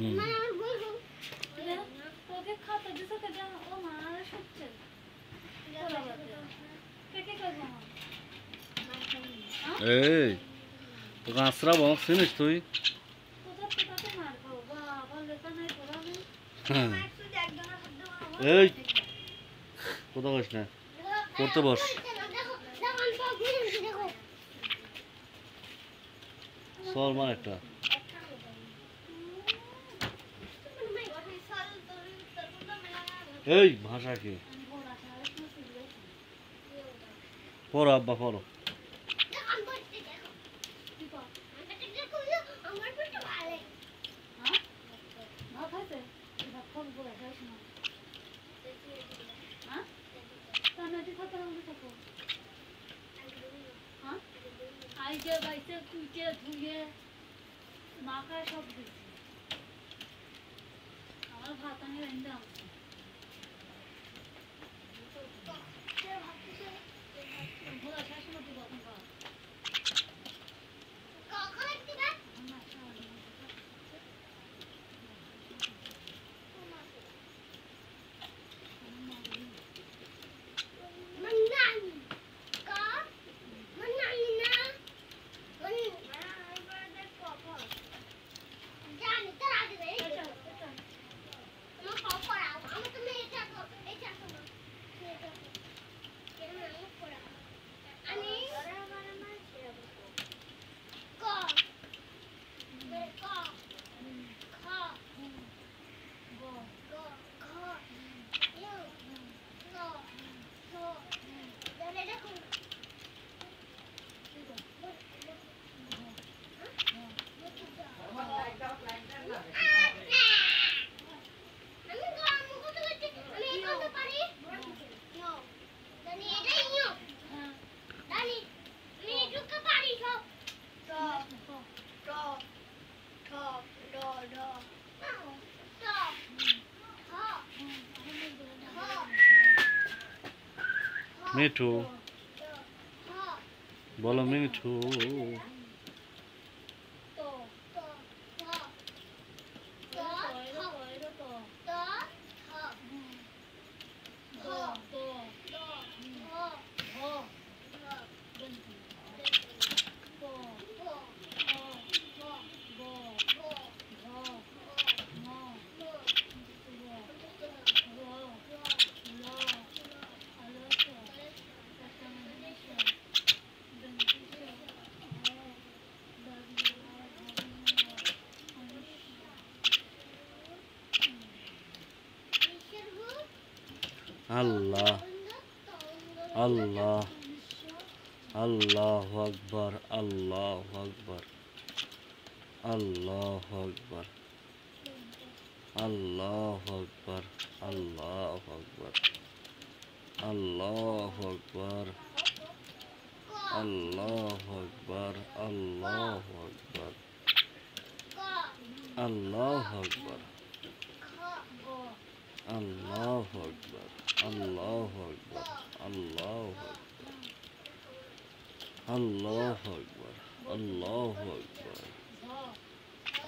হুম ওকে খাতা দিছো কে জানো ও মা শুচ্ছে কে কে করবো এই তোকে আশ্রা বক চিনিস তুই কোথা থেকে মার খাবো বাবা লেখা নাই পড়া নেই হ্যাঁ এই কোথা বস না পড়তে বস চল মার একটা এই ভাষা কি পড়ো আব্বা পড়ো আইজে বাইতে কুইটে ধুয়ে মাখায় সব দিচ্ছি আমার ভাত আমি রেঁধে আনছি ভোলা শাশুড়ি কখন খাওয়া মিঠু বলো মিঠু আল্লাহ আল্লাহ আল্লাহু আকবার আল্লাহু আকবার আল্লাহু আকবার আল্লাহু আকবার আল্লাহু আকবার আল্লাহু আকবার আল্লাহু আকবার আল্লাহু আকবার আল্লাহু আকবার আল্লাহু আকবার আল্লাহু আকবার আল্লাহু আকবার আল্লাহু আকবার আল্লাহু আকবার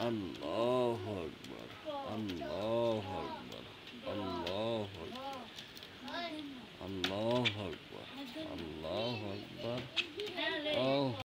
আল্লাহু আকবার আল্লাহু আকবার আল্লাহু আকবার আল্লাহু আকবার আল্লাহু আকবার